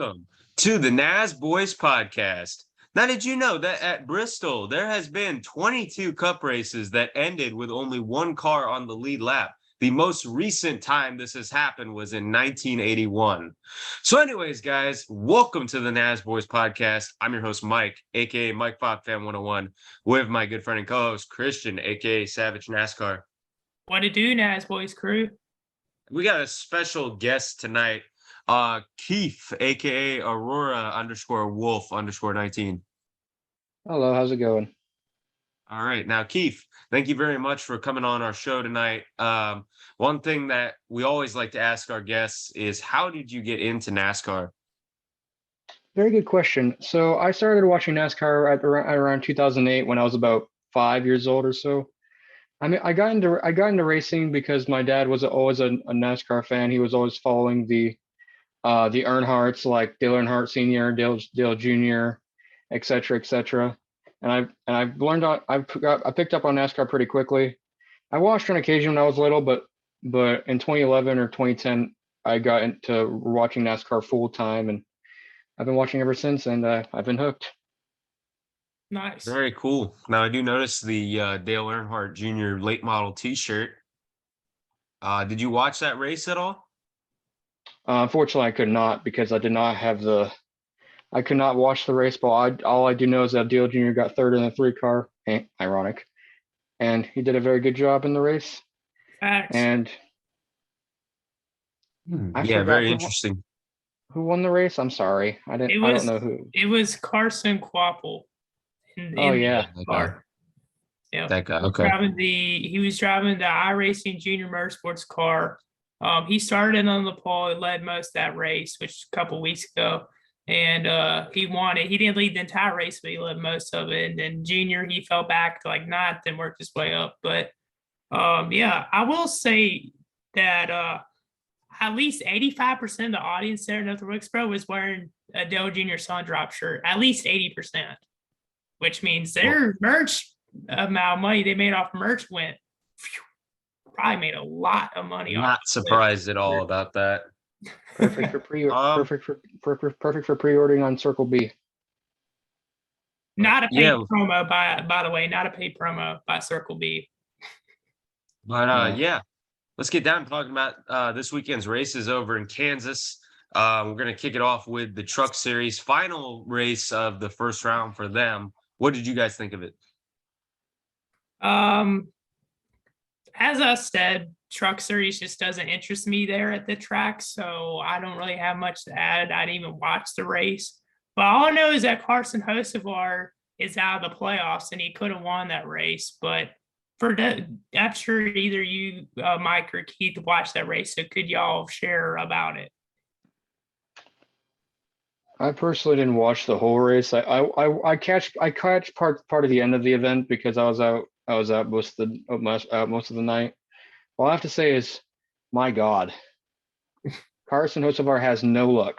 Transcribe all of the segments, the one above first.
Welcome to the Nasboys podcast. Now, did you know that at Bristol, there has been 22 cup races that ended with only one car on the lead lap? The most recent time this has happened was in 1981. So anyways, guys, welcome to the Nasboys podcast. I'm your host, Mike, a.k.a. Mike Pop Fan 101, with my good friend and co-host, Christian, a.k.a. Savage NASCAR. What to do, Nasboys crew? We got a special guest tonight. Keith, aka Aurora _Wolf _19. Hello, how's it going? All right. Now, Keith, thank you very much for coming on our show tonight. One thing that we always like to ask our guests is, how did you get into NASCAR? Very good question. So I started watching NASCAR at around 2008 when I was about 5 years old or so. I mean, I got into racing because my dad was always a NASCAR fan. He was always following the Earnhardts, like Dale Earnhardt Sr., Dale Jr., et cetera, and I've learned I picked up on NASCAR pretty quickly. I watched on occasion when I was little, but in 2011 or 2010 I got into watching NASCAR full time, and I've been watching ever since, and I've been hooked. Nice. Very cool. Now, I do notice the Dale Earnhardt Jr. late model T-shirt. Did you watch that race at all? Unfortunately, I could not, because I did not have I could not watch the race, but all I do know is that Dale Jr. got third in the 3 car. Ironic. And he did a very good job in the race. Facts. And I Yeah, forgot very interesting. who won the race. I'm sorry. I don't know who. It was Carson Quapple. Oh, yeah. The car. Yeah. That guy. Okay. He was driving the iRacing Junior Motorsports car. He started on the pole and led most of that race, which was a couple weeks ago. And he won it. He didn't lead the entire race, but he led most of it. And then Junior, he fell back to like 9th and worked his way up. But yeah, I will say that at least 85% of the audience there in North Wilkesboro was wearing a Dale Jr. Sun Drop shirt. At least 80%, which means their merch amount of money they made off merch went probably made a lot of money. Not surprised at all about that. Perfect for perfect for pre-ordering on Circle B. Not a paid promo, by the way, not a paid promo by Circle B. But yeah, let's get down to talking about this weekend's races over in Kansas. We're going to kick it off with the Truck Series final race of the first round for them. What did you guys think of it? As I said, Truck Series just doesn't interest me there at the track, so I don't really have much to add. I didn't even watch the race. But all I know is that Carson Hocevar is out of the playoffs, and he could have won that race. But I'm sure either you, Mike or Keith, watched that race, so could y'all share about it? I personally didn't watch the whole race. I catch part of the end of the event because I was out most of the night. All I have to say is, my God, Carson Hocevar has no luck.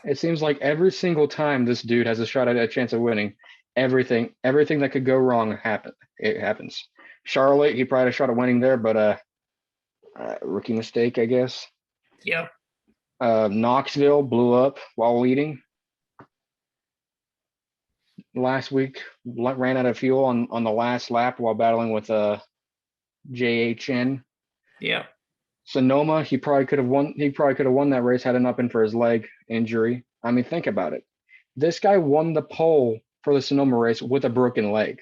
It seems like every single time this dude has a shot at a chance of winning, everything that could go wrong happens. Charlotte, he probably had a shot at winning there, but rookie mistake, I guess. Yep. Knoxville blew up while leading. Last week, ran out of fuel on the last lap while battling with JHN. Yeah. Sonoma, he probably could have won that race had it not been for his leg injury. I mean, think about it. This guy won the pole for the Sonoma race with a broken leg.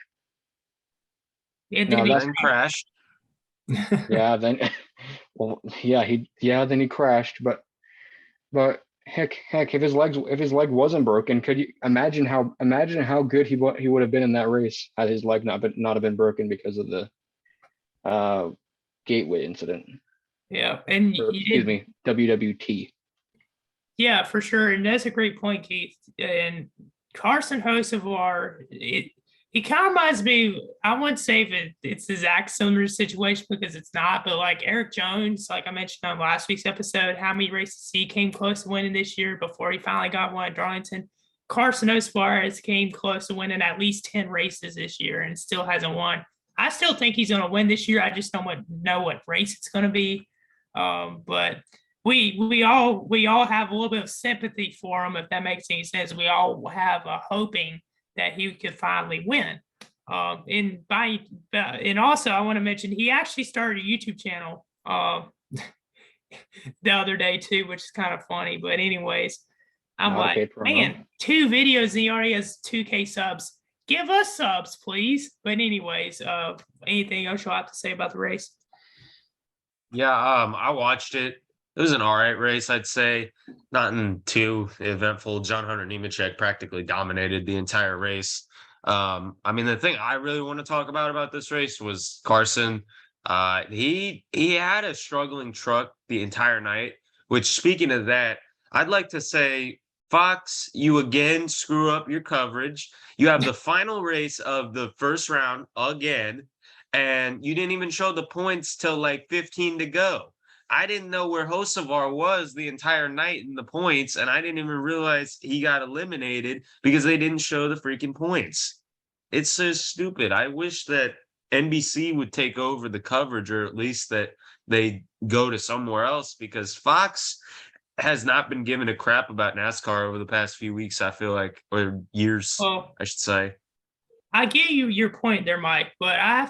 Now that's crashed. Yeah, then then he crashed, but heck, if his leg wasn't broken, could you imagine how good he would have been in that race had his leg not have been broken because of the Gateway incident? Yeah, and WWT. Yeah, for sure, and that's a great point, Keith. And Carson Hocevar, he kind of reminds me. I wouldn't say if it's the exact similar situation because it's not, but like Eric Jones, like I mentioned on last week's episode, how many races he came close to winning this year before he finally got one at Darlington. Carson Hocevar has came close to winning at least 10 races this year and still hasn't won. I still think he's going to win this year. I just don't know what race it's going to be. But we all have a little bit of sympathy for him, if that makes any sense. We all have a hoping that he could finally win. And also I want to mention he actually started a YouTube channel the other day too, which is kind of funny. But anyways, I'm Not a like, paid promo. man, 2 videos and he already has 2K subs. Give us subs, please. But anyways, anything else you'll have to say about the race? Yeah, I watched it. It was an all right race, I'd say. Nothing too eventful. John Hunter Nemechek practically dominated the entire race. I mean, the thing I really want to talk about this race was Carson. He had a struggling truck the entire night, which, speaking of that, I'd like to say, Fox, you again screw up your coverage. You have the final race of the first round again, and you didn't even show the points till like 15 to go. I didn't know where Hocevar was the entire night in the points, and I didn't even realize he got eliminated because they didn't show the freaking points. It's so stupid. I wish that NBC would take over the coverage, or at least that they go to somewhere else, because Fox has not been given a crap about NASCAR over the past few weeks, I feel like, or years, Well, I should say. I get your point there, Mike, but I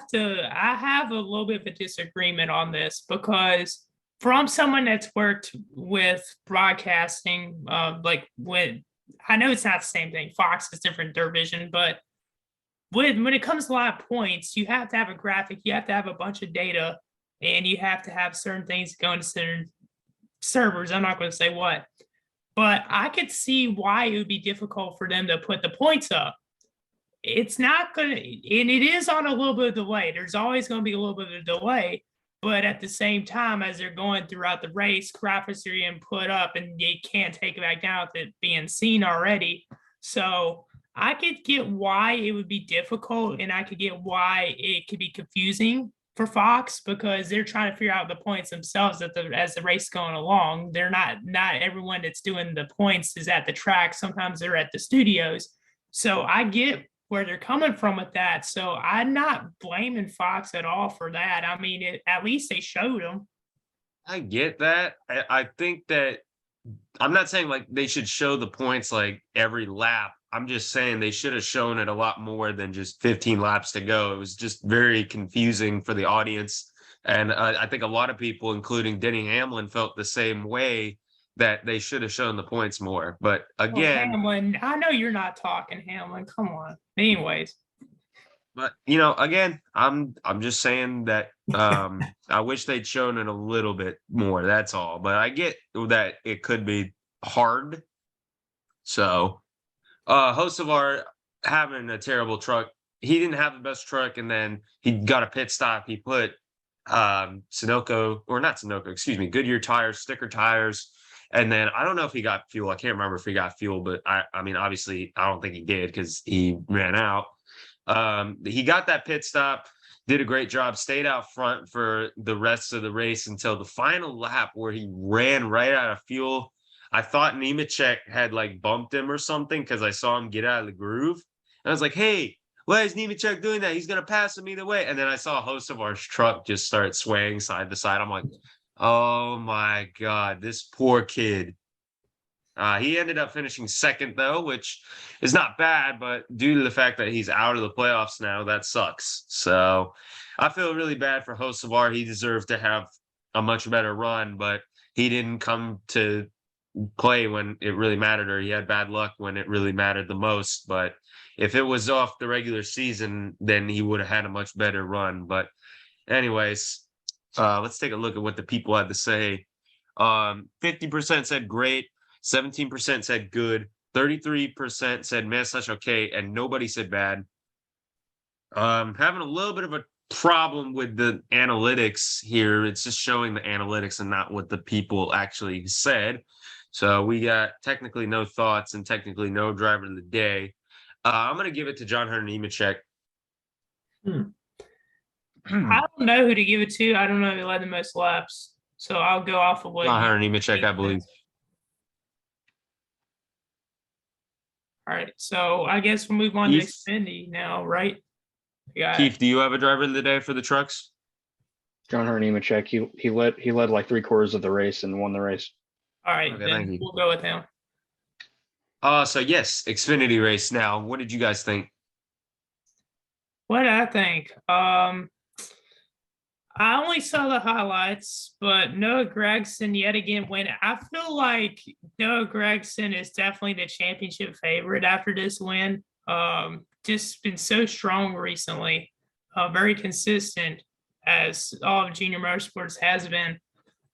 have a little bit of a disagreement on this, because from someone that's worked with broadcasting, like when I know it's not the same thing. Fox is different division, but when it comes to a lot of points, you have to have a graphic, you have to have a bunch of data, and you have to have certain things go into certain servers. I'm not going to say what, but I could see why it would be difficult for them to put the points up. It's not going to, and it is on a little bit of delay. There's always going to be a little bit of delay, but at the same time, as they're going throughout the race, graphics are being put up and you can't take it back down with it being seen already. So I could get why it would be difficult, and I could get why it could be confusing for Fox, because they're trying to figure out the points themselves as the race is going along. They're not everyone that's doing the points is at the track. Sometimes they're at the studios. So I get where they're coming from with that. So I'm not blaming Fox at all for that. I mean, at least they showed them. I get that. I think that I'm not saying like they should show the points like every lap. I'm just saying they should have shown it a lot more than just 15 laps to go. It was just very confusing for the audience. And I think a lot of people, including Denny Hamlin, felt the same way, that they should have shown the points more. But again, Hamlin, I know you're not talking, Hamlin. Come on. Anyways. But again, I'm just saying that I wish they'd shown it a little bit more. That's all. But I get that it could be hard. So Hocevar having a terrible truck. He didn't have the best truck, and then he got a pit stop. He put Sunoco, or not Sunoco, excuse me, Goodyear tires, sticker tires. And then I don't know if he got fuel. I can't remember if he got fuel, but I mean, obviously, I don't think he did because he ran out. He got that pit stop, did a great job, stayed out front for the rest of the race until the final lap where he ran right out of fuel. I thought Nemechek had like bumped him or something because I saw him get out of the groove. And I was like, hey, why is Nemechek doing that? He's going to pass him either way. And then I saw Hocevar's truck just start swaying side to side. I'm like, oh my God, this poor kid. He ended up finishing second, though, which is not bad, but due to the fact that he's out of the playoffs now, that sucks. So I feel really bad for Hocevar. He deserved to have a much better run, but he didn't come to play when it really mattered, or he had bad luck when it really mattered the most. But if it was off the regular season, then he would have had a much better run. But anyways, let's take a look at what the people had to say. 50% said great. 17% said good, 33% said meh/okay, and nobody said bad. Having a little bit of a problem with the analytics here. It's just showing the analytics and not what the people actually said. So we got technically no thoughts and technically no driver of the day. I'm going to give it to John Hunter Nemechek. I don't know who to give it to. I don't know who led the most laps. So I'll go off of what John Hunter Nemechek, I believe. All right, so I guess we'll move on to Xfinity now, right? Keith, do you have a driver of the day for the trucks? John Hurt Nemechek. He led like 3/4 of the race and won the race. All right, Okay, thank then you. we'll go with him. So yes, Xfinity race now. What did you guys think? What I think? I only saw the highlights, but Noah Gragson yet again went. I feel like Noah Gragson is definitely the championship favorite after this win. Just been so strong recently, very consistent as all of Junior Motorsports has been.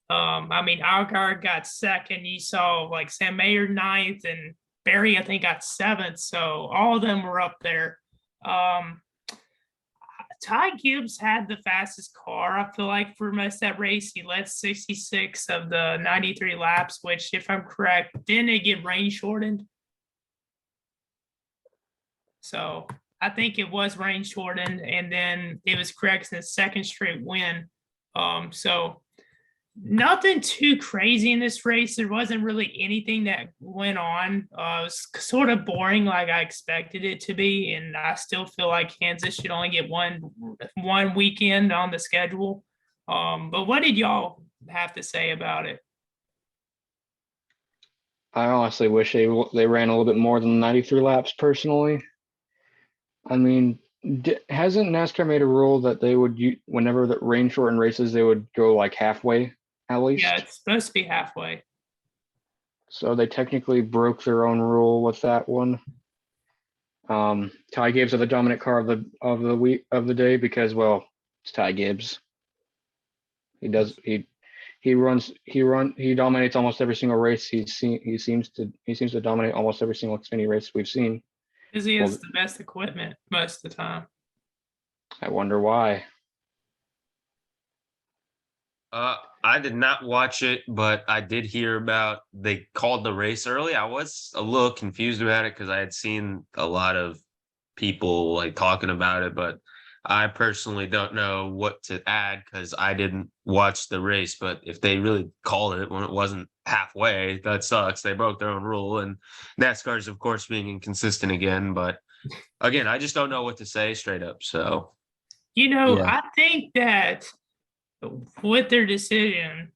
I mean, Algar got second. You saw like Sam Mayer ninth, and Barry I think got seventh. So all of them were up there. Ty Gibbs had the fastest car, I feel like, for most of that race. He led 66 of the 93 laps, which, if I'm correct, didn't it get rain shortened? So I think it was rain shortened, and then it was Gregson's second straight win. So nothing too crazy in this race. There wasn't really anything that went on. It was sort of boring, like I expected it to be, and I still feel like Kansas should only get one weekend on the schedule. But what did y'all have to say about it? I honestly wish they ran a little bit more than 93 laps personally. I mean, hasn't NASCAR made a rule that they would, whenever the rain shortened races, they would go like halfway at least? Yeah, it's supposed to be halfway. So they technically broke their own rule with that one. Ty Gibbs are the dominant car of the week of the day because, well, it's Ty Gibbs. He dominates almost every single race he seems to dominate almost every single Xfinity race we've seen. Because he has the best equipment most of the time. I wonder why. I did not watch it, but I did hear about they called the race early. I was a little confused about it because I had seen a lot of people like talking about it, but I personally don't know what to add because I didn't watch the race. But if they really called it when it wasn't halfway, that sucks. They broke their own rule, and NASCAR's of course being inconsistent again. But again, I just don't know what to say straight up. So yeah. I think that with their decision,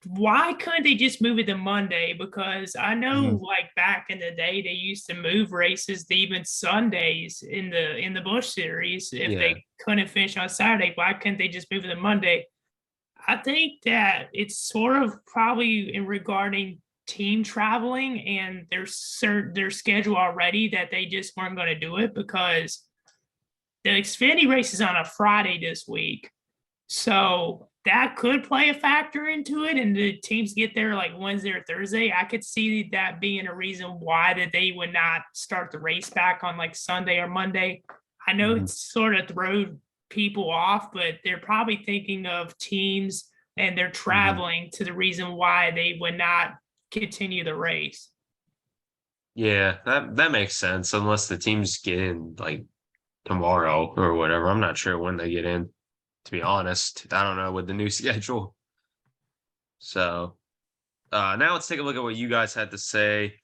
why couldn't they just move it to Monday? Because I know, like back in the day, they used to move races to even Sundays in the Busch Series if they couldn't finish on Saturday. Why couldn't they just move it to Monday? I think that it's sort of probably in regarding team traveling and their schedule already that they just weren't going to do it because the Xfinity race is on a Friday this week. So that could play a factor into it, and the teams get there like Wednesday or Thursday. I could see that being a reason why that they would not start the race back on like Sunday or Monday. I know it's sort of thrown people off, but they're probably thinking of teams and they're traveling to the reason why they would not continue the race. Yeah, that makes sense unless the teams get in like tomorrow or whatever. I'm not sure when they get in, to be honest. I don't know with the new schedule. So now let's take a look at what you guys had to say.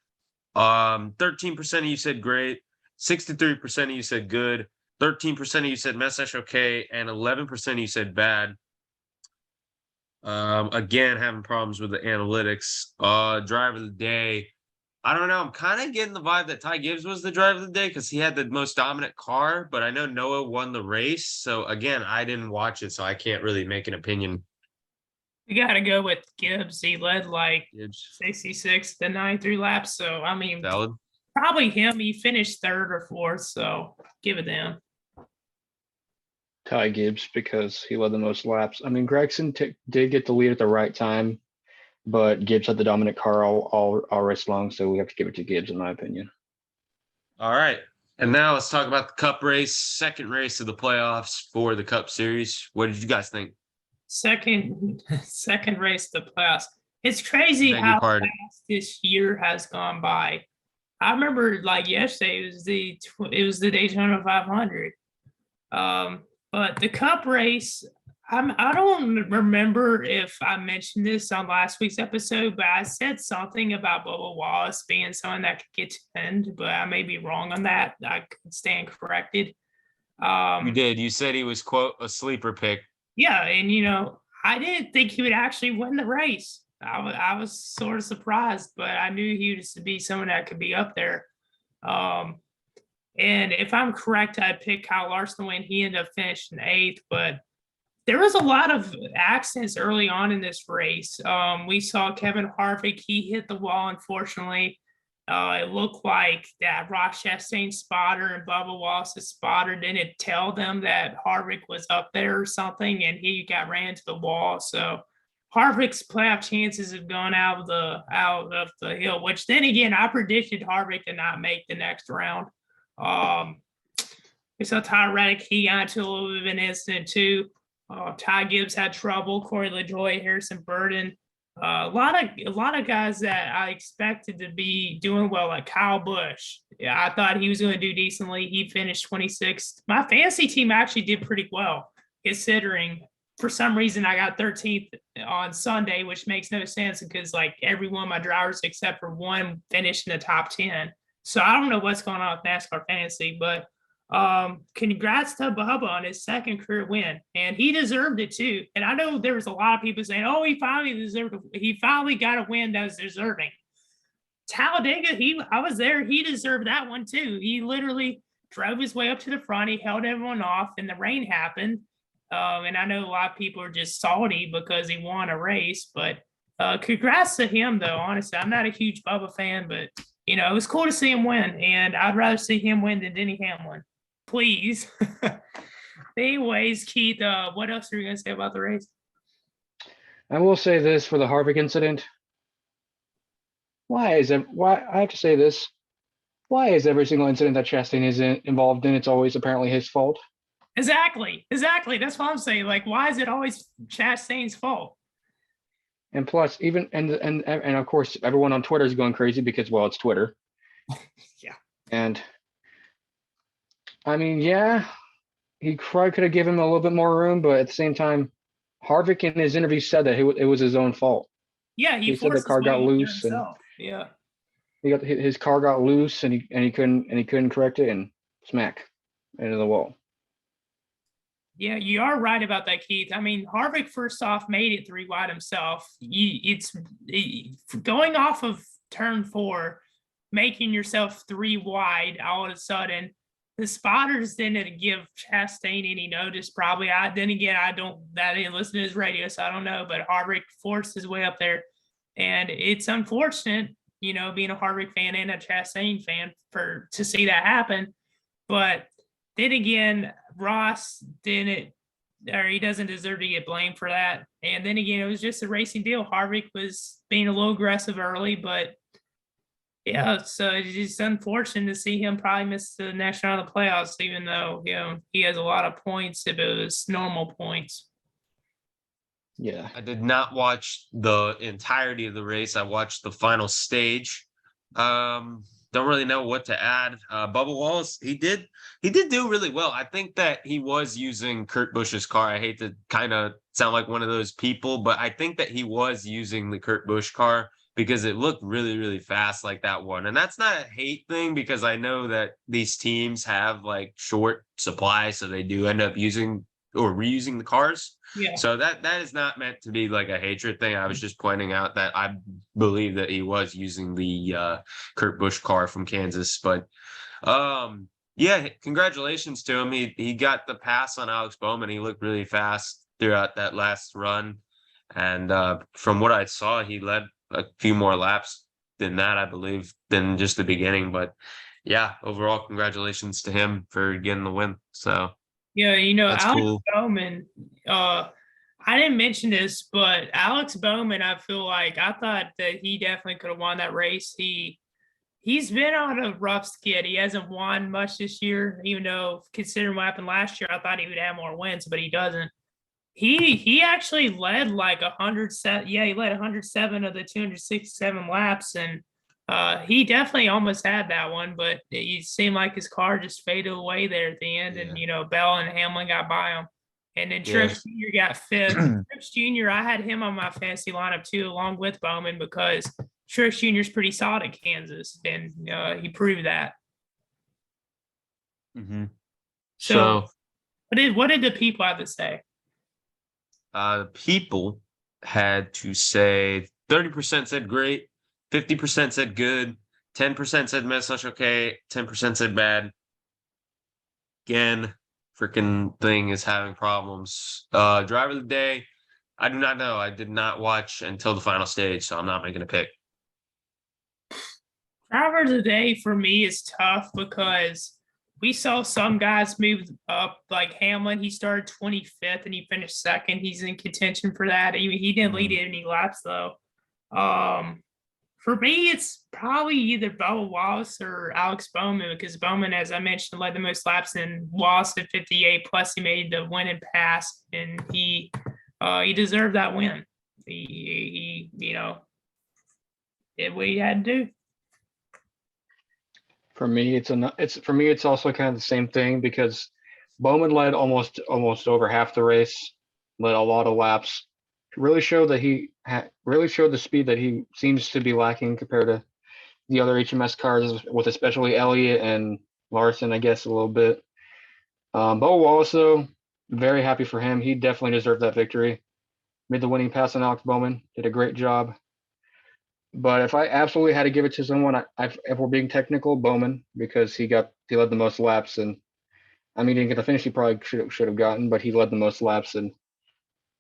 13% of you said great, 63% of you said good, 13% of you said message okay, and 11% of you said bad. Again, having problems with the analytics. Driver of the day. I don't know. I'm kind of getting the vibe that Ty Gibbs was the driver of the day because he had the most dominant car, but I know Noah won the race. So again, I didn't watch it, so I can't really make an opinion. We got to go with Gibbs. He led like Gibbs. 66 to 93 laps. So, I mean, Valid. probably him. He finished third or fourth. So, give it to him. Ty Gibbs because he led the most laps. I mean, Gregson did get the lead at the right time, but Gibbs had the dominant car all race long, so we have to give it to Gibbs, in my opinion. All right. And now let's talk about the Cup race, second race of the playoffs for the Cup Series. What did you guys think? Second race of the playoffs. It's crazy how fast this year has gone by. I remember like yesterday it was the Daytona 500. But the Cup race, I don't remember if I mentioned this on last week's episode, but I said something about Bubba Wallace being someone that could get to the end, but I may be wrong on that. I could stand corrected. You did. You said he was, quote, a sleeper pick. Yeah, and I didn't think he would actually win the race. I was sort of surprised, but I knew he was to be someone that could be up there. Um, and if I'm correct, I'd pick Kyle Larson to win. He ended up finishing eighth, but there was a lot of accidents early on in this race. We saw Kevin Harvick; he hit the wall, unfortunately. It looked like that Ross Chastain's spotter and Bubba Wallace's spotter didn't tell them that Harvick was up there or something, and he got ran to the wall. So Harvick's playoff chances have gone out of the hill. Which then again, I predicted Harvick to not make the next round. Um, we saw Ty Reddick; he got into a little bit of an incident too. Ty Gibbs had trouble. Corey LaJoie, Harrison Burton, a lot of guys that I expected to be doing well, like Kyle Busch. Yeah, I thought he was going to do decently. He finished 26th. My fantasy team actually did pretty well, considering for some reason I got 13th on Sunday, which makes no sense because like every one of my drivers except for one finished in the top 10. So I don't know what's going on with NASCAR fantasy, but congrats to Bubba on his second career win, and he deserved it too. And I know there was a lot of people saying, "Oh, he finally got a win that was deserving." Talladega, I was there. He deserved that one too. He literally drove his way up to the front. He held everyone off, and the rain happened. And I know a lot of people are just salty because he won a race, but congrats to him though. Honestly, I'm not a huge Bubba fan, but it was cool to see him win, and I'd rather see him win than Denny Hamlin. Please. Anyways, Keith, what else are you going to say about the race? I will say this for the Harvick incident. Why I have to say this? Why is every single incident that Chastain is involved in, it's always apparently his fault? Exactly. That's what I'm saying. Like, why is it always Chastain's fault? And plus, even and of course, everyone on Twitter is going crazy because, well, it's Twitter. Yeah. And I mean, yeah, he probably could have given him a little bit more room, but at the same time, Harvick in his interview said that it was his own fault. Yeah, He said the car got loose, and yeah, his car got loose, and he couldn't correct it, and smack into the wall. Yeah, you are right about that, Keith. I mean, Harvick first off made it 3 wide himself. Going off of turn 4, making yourself 3 wide all of a sudden. The spotters didn't give Chastain any notice. Probably. I didn't listen to his radio, so I don't know. But Harvick forced his way up there, and it's unfortunate, being a Harvick fan and a Chastain fan to see that happen. But then again, Ross didn't, or he doesn't deserve to get blamed for that. And then again, it was just a racing deal. Harvick was being a little aggressive early, but yeah, so it's just unfortunate to see him probably miss the next round of the playoffs, even though he has a lot of points if it was normal points. Yeah, I did not watch the entirety of the race. I watched the final stage. Don't really know what to add. Bubba Wallace, he did do really well. I think that he was using Kurt Busch's car. I hate to kind of sound like one of those people, but I think that he was using the Kurt Busch car because it looked really, really fast like that one. And that's not a hate thing because I know that these teams have like short supply, so they do end up using or reusing the cars. Yeah. So that is not meant to be like a hatred thing. I was just pointing out that I believe that he was using the Kurt Busch car from Kansas. But yeah, congratulations to him. He got the pass on Alex Bowman. He looked really fast throughout that last run. And from what I saw, he led a few more laps than that, I believe, than just the beginning. But yeah, overall, congratulations to him for getting the win. So yeah, that's Alex cool. Bowman, I didn't mention this, but Alex Bowman, I feel like I thought that he definitely could have won that race. He's been on a rough skid. He hasn't won much this year, even though considering what happened last year, I thought he would have more wins, but he doesn't. He actually led like 107. Yeah, he led 107 of the 267 laps, and he definitely almost had that one, but it seemed like his car just faded away there at the end, and Bell and Hamlin got by him, and then Truex Jr. got 5th. Truex Jr. I had him on my fantasy lineup too, along with Bowman, because Truex Jr. is pretty solid at Kansas, and he proved that. Mm-hmm. So what did the people have to say? People had to say 30% said great, 50% said good, 10% said meh/okay, 10% said bad. Again, freaking thing is having problems. Driver of the day, I do not know. I did not watch until the final stage, so I'm not making a pick. Driver of the day for me is tough because we saw some guys move up, like Hamlin. He started 25th and he finished second. He's in contention for that. He didn't lead any laps though. For me, it's probably either Bubba Wallace or Alex Bowman, because Bowman, as I mentioned, led the most laps, and Wallace at 58. Plus, he made the winning pass, and he deserved that win. He did what he had to do. For me, it's also kind of the same thing, because Bowman led almost over half the race, led a lot of laps. Really showed the speed that he seems to be lacking compared to the other HMS cars, with especially Elliott and Larson, I guess, a little bit. Bo Wallace, though, very happy for him. He definitely deserved that victory. Made the winning pass on Alex Bowman. Did a great job. But if I absolutely had to give it to someone, if we're being technical, Bowman, because he led the most laps, and I mean, he didn't get the finish he probably should have gotten, but he led the most laps and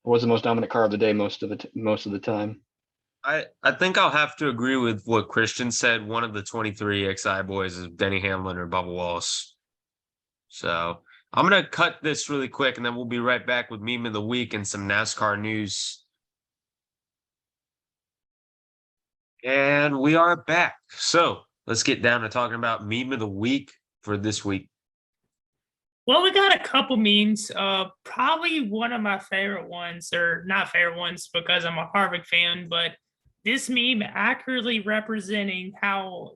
was the most dominant car of the day most of the time. I think I'll have to agree with what Christian said. One of the 23 XI boys is Denny Hamlin or Bubba Wallace. So I'm going to cut this really quick, and then we'll be right back with Meme of the Week and some NASCAR news. And we are back. So let's get down to talking about Meme of the Week for this week. Well, we got a couple memes. Probably one of my favorite ones, or not favorite ones because I'm a Harvick fan, but this meme accurately representing how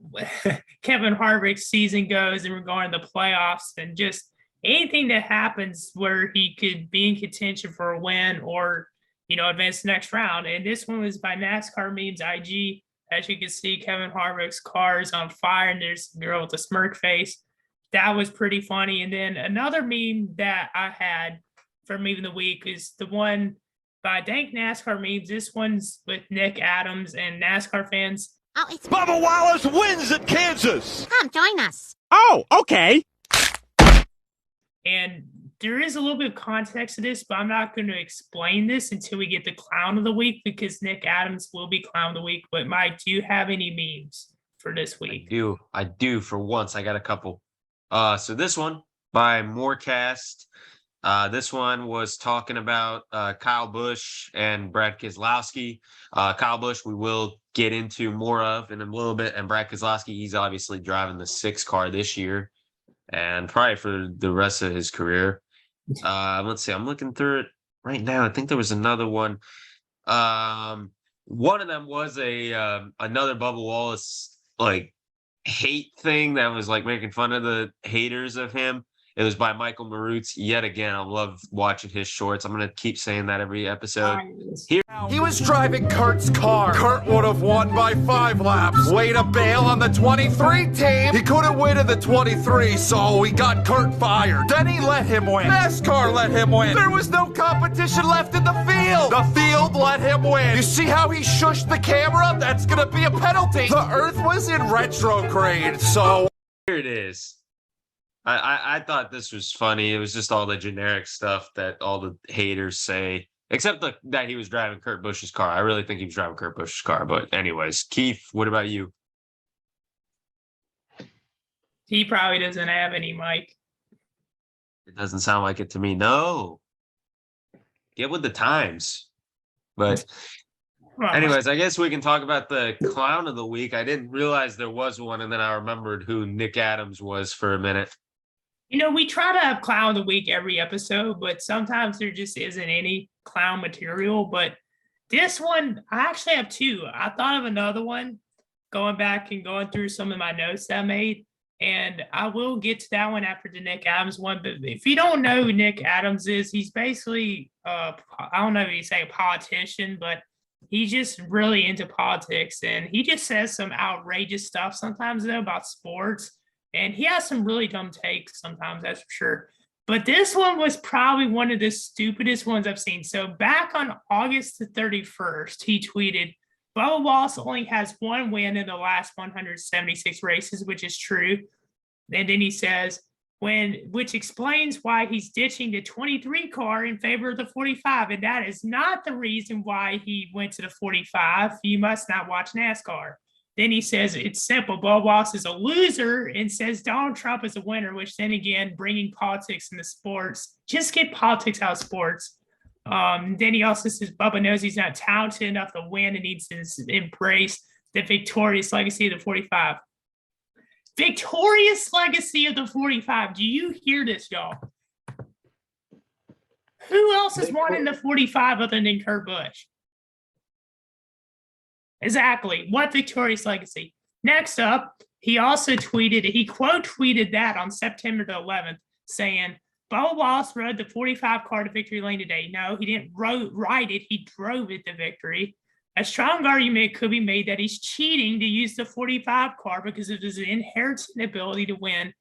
Kevin Harvick's season goes in regard to the playoffs, and just anything that happens where he could be in contention for a win or, advance the next round. And this one was by NASCAR Memes IG. As you can see, Kevin Harvick's car is on fire, and there's a girl with a smirk face. That was pretty funny. And then another meme that I had for Meme of the Week is the one by Dank NASCAR Memes. This one's with Nick Adams, and NASCAR fans. Oh, it's Bubba Wallace wins at Kansas. Come join us. Oh, okay. And there is a little bit of context to this, but I'm not going to explain this until we get the Clown of the Week, because Nick Adams will be Clown of the Week. But Mike, do you have any memes for this week? I do. For once, I got a couple. So this one by Morecast. This one was talking about Kyle Busch and Brad Keselowski. Kyle Busch, we will get into more of in a little bit, and Brad Keselowski, he's obviously driving the 6 car this year and probably for the rest of his career. Let's see. I'm looking through it right now. I think there was another one. One of them was another Bubba Wallace hate thing that was making fun of the haters of him. It was by Michael Marutz. Yet again, I love watching his shorts. I'm going to keep saying that every episode. Here, He was driving Kurt's car. Kurt would have won by 5 laps. Way to bail on the 23 team. He couldn't win in the 23, so he got Kurt fired. Then he let him win. NASCAR let him win. There was no competition left in the field. The field let him win. You see how he shushed the camera? That's going to be a penalty. The Earth was in retrograde, so... here it is. I thought this was funny. It was just all the generic stuff that all the haters say, except that he was driving Kurt Busch's car. I really think he was driving Kurt Busch's car. But anyways, Keith, what about you? He probably doesn't have any, Mike. It doesn't sound like it to me. No. Get with the times. But anyways, I guess we can talk about the Clown of the Week. I didn't realize there was one, and then I remembered who Nick Adams was for a minute. We try to have Clown of the Week every episode, but sometimes there just isn't any clown material. But this one, I actually have 2. I thought of another one going back and going through some of my notes that I made, and I will get to that one after the Nick Adams one. But if you don't know who Nick Adams is, he's basically, I don't know if you say a politician, but he's just really into politics, and he just says some outrageous stuff sometimes, though, about sports. And he has some really dumb takes sometimes, that's for sure. But this one was probably one of the stupidest ones I've seen. So back on August the 31st, he tweeted, Bubba Wallace only has one win in the last 176 races, which is true. And then he says, which explains why he's ditching the 23 car in favor of the 45. And that is not the reason why he went to the 45. You must not watch NASCAR. Then he says it's simple. Bubba Wallace is a loser and says Donald Trump is a winner, which then again, bringing politics into sports. Just get politics out of sports. Then he also says Bubba knows he's not talented enough to win and needs to embrace the victorious legacy of the 45. Victorious legacy of the 45. Do you hear this, y'all? Who else has won in the 45 other than Kurt Busch? Exactly. What victorious legacy? Next up, he also tweeted, he quote tweeted that on September the 11th, saying, Bubba Wallace rode the 45 car to victory lane today. No, he didn't ride it. He drove it to victory. A strong argument could be made that he's cheating to use the 45 car because of his inherent ability to win.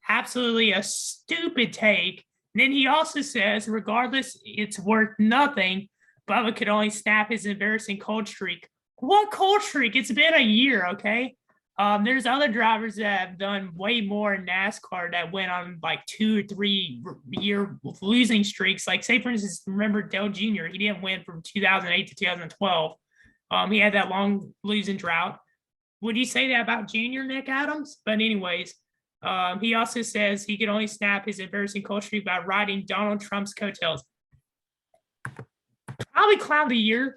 Absolutely a stupid take. And then he also says, regardless, it's worth nothing. Bubba could only snap his embarrassing cold streak. What cold streak? It's been a year, okay? There's other drivers that have done way more in NASCAR that went on like 2 or 3 year losing streaks. Like, say, for instance, remember Dale Jr., he didn't win from 2008 to 2012. He had that long losing drought. Would you say that about Junior, Nick Adams? But anyways, he also says he could only snap his embarrassing cold streak by riding Donald Trump's coattails. Probably clown of the year.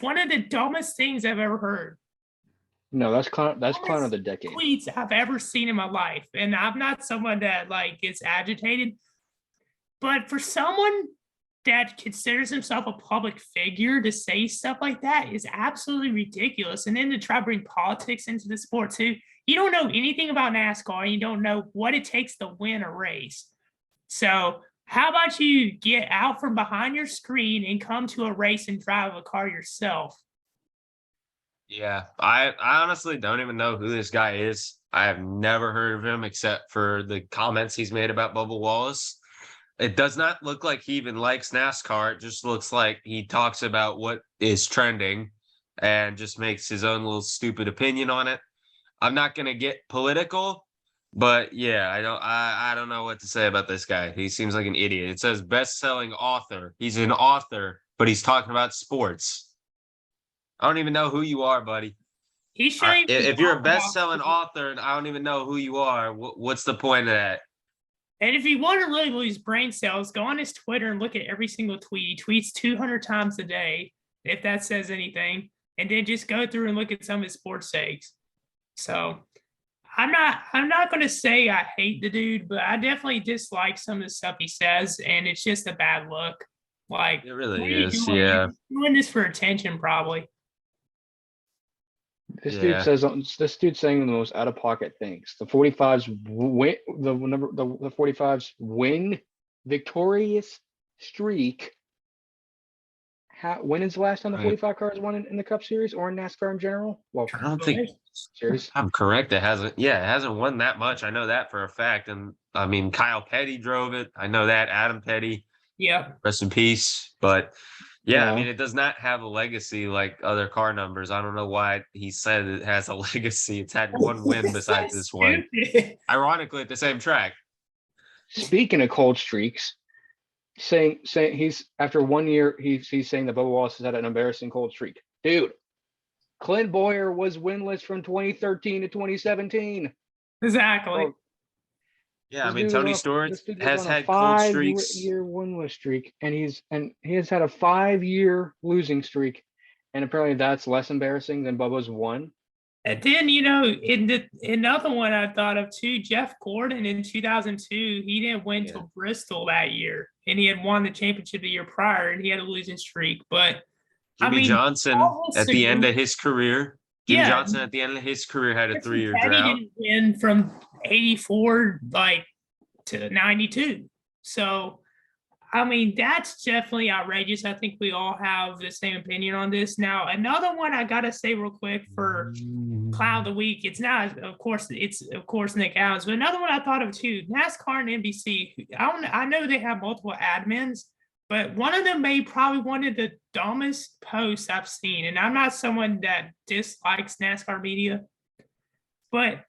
One of the dumbest things I've ever heard. No, that's clown of the decade. Tweets I've ever seen in my life. And I'm not someone that like gets agitated. But for someone that considers himself a public figure to say stuff like that is absolutely ridiculous. And then to try to bring politics into the sport too. You don't know anything about NASCAR and you don't know what it takes to win a race. So how about you get out from behind your screen and come to a race and drive a car yourself? Yeah, I honestly don't even know who this guy is. I have never heard of him except for the comments he's made about Bubba Wallace. It does not look like he even likes NASCAR. It just looks like he talks about what is trending and just makes his own little stupid opinion on it. I'm not going to get political, but yeah, I don't know what to say about this guy. He seems like an idiot. It says best-selling author. He's an author, but he's talking about sports. I don't even know who you are, buddy. If you're a best-selling author and I don't even know who you are, what's the point of that? And if you want to really lose brain cells, go on his Twitter and look at every single tweet. He tweets 200 times a day, if that says anything. And then just go through and look at some of his sports takes. So I'm not going to say I hate the dude, but I definitely dislike some of the stuff he says. And it's just a bad look. Like, it really is. Yeah. You're doing this for attention, probably. This dude's saying the most out of pocket things. The 45s win the 45s win victorious streak. When is the last time the 45 cars won in the Cup Series or in NASCAR in general? Well, I don't think series. I'm correct. It hasn't won that much. I know that for a fact. And I mean, Kyle Petty drove it. I know that. Adam Petty. Yeah. Rest in peace. But yeah, I mean, it does not have a legacy like other car numbers. I don't know why he said it has a legacy. It's had one win besides this one. Ironically, at the same track. Speaking of cold streaks, saying he's after 1 year, he's saying that Bubba Wallace has had an embarrassing cold streak. Dude, Clint Boyer was winless from 2013 to 2017. Exactly. Yeah, I mean, Tony Stewart has had cold streaks. 5-year winless streak, and he has had a 5-year losing streak, and apparently that's less embarrassing than Bubba's one. And then, another one I thought of too, Jeff Gordon in 2002, he didn't win till Bristol that year, and he had won the championship the year prior, and he had a losing streak. But Jimmy Johnson at the end of his career. Johnson at the end of his career had a 3-year drought. He didn't win from 84 to 92. So I mean, that's definitely outrageous. I think we all have the same opinion on this. Now, another one I gotta say real quick for Cloud of the Week. It's not, of course, Nick Adams, but another one I thought of too. NASCAR and NBC. I know they have multiple admins, but one of them made probably one of the dumbest posts I've seen. And I'm not someone that dislikes NASCAR media, but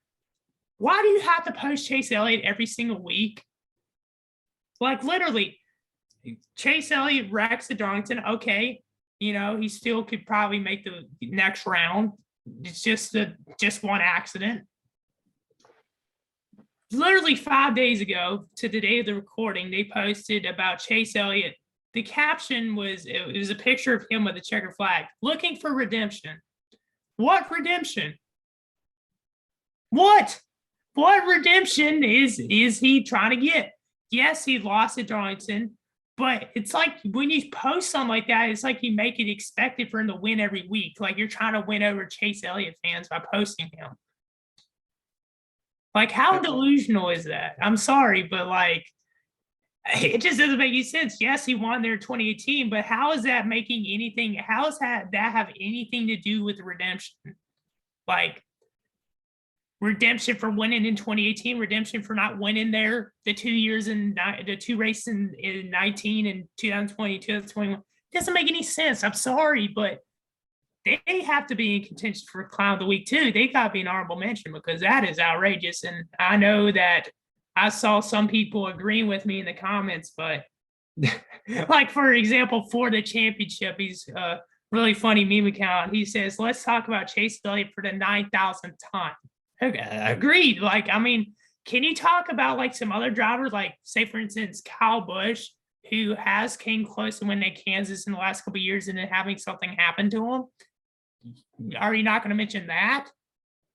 why do you have to post Chase Elliott every single week? Like literally, Chase Elliott wrecks the Darlington. Okay, he still could probably make the next round. It's just one accident. Literally 5 days ago to the day of the recording, they posted about Chase Elliott. The caption was, it was a picture of him with a checkered flag, looking for redemption. What redemption? What redemption is he trying to get? Yes, he lost at Darlington, but it's like when you post something like that, it's like you make it expected for him to win every week. Like you're trying to win over Chase Elliott fans by posting him. Like, how delusional is that? I'm sorry, but like, it just doesn't make any sense. Yes, he won there in 2018, but how is that making anything? How does that have anything to do with redemption? Like, redemption for winning in 2018, redemption for not winning there the 2 years and the two races in 19 and 2020, 2021. It doesn't make any sense. I'm sorry, but they have to be in contention for Clown of the Week too. They got to be an honorable mention because that is outrageous. And I know that I saw some people agreeing with me in the comments, but like, for example, for the championship, he's a really funny meme account. He says, let's talk about Chase Elliott for the 9,000th time. Okay, agreed. Like, I mean, can you talk about like some other drivers, like say, for instance, Kyle Busch, who has came close to winning at Kansas in the last couple of years and then having something happen to him? Are you not going to mention that?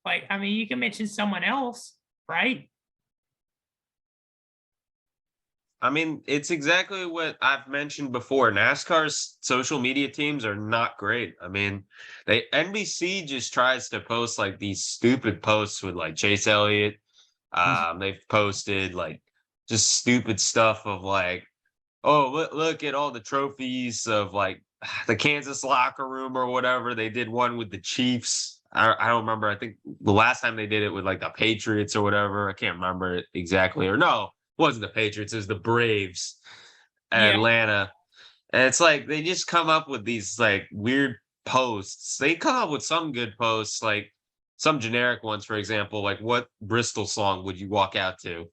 Like, I mean, you can mention someone else, right? I mean, it's exactly what I've mentioned before. NASCAR's social media teams are not great. I mean, NBC just tries to post like these stupid posts with like Chase Elliott. They've posted like just stupid stuff of like, oh, look at all the trophies of like the Kansas locker room or whatever. They did one with the Chiefs. I don't remember. I think the last time they did it with like the Patriots or whatever. I can't remember it exactly. Or no, it wasn't the Patriots. It was the Braves, Atlanta. And it's like they just come up with these like weird posts. They come up with some good posts, like some generic ones, for example, like what Bristol song would you walk out to?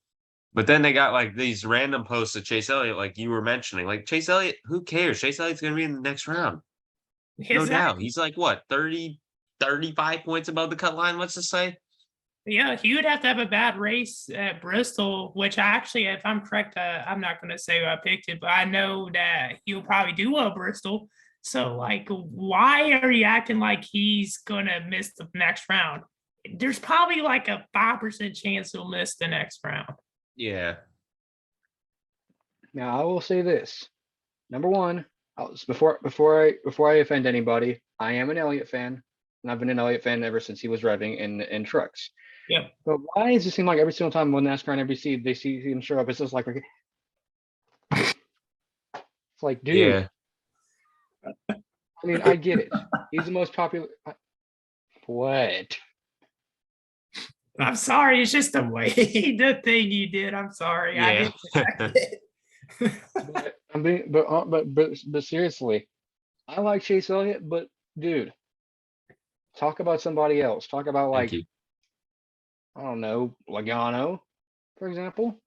But then they got like these random posts of Chase Elliott, like you were mentioning. Like Chase Elliott, who cares? Chase Elliott's going to be in the next round. No doubt. He's like, what, 30, 35 points above the cut line, let's just say? Yeah, he would have to have a bad race at Bristol, which I actually, if I'm correct, I'm not going to say who I picked it, but I know that he'll probably do well at Bristol. So, like, why are you acting like he's going to miss the next round? There's probably like a 5% chance he'll miss the next round. Yeah. Now I will say this. Number one, before I offend anybody, I am an Elliott fan, and I've been an Elliott fan ever since he was driving in trucks. Yeah. But why does it seem like every single time when NASCAR and NBC they see him show up, it's just like, it's like, dude. Yeah. I mean, I get it. He's the most popular. What? I'm sorry. It's just the way the thing you did. I'm sorry. Yeah. I didn't expect it. But seriously, I like Chase Elliott, but dude, talk about somebody else. Talk about like, I don't know, Logano, for example.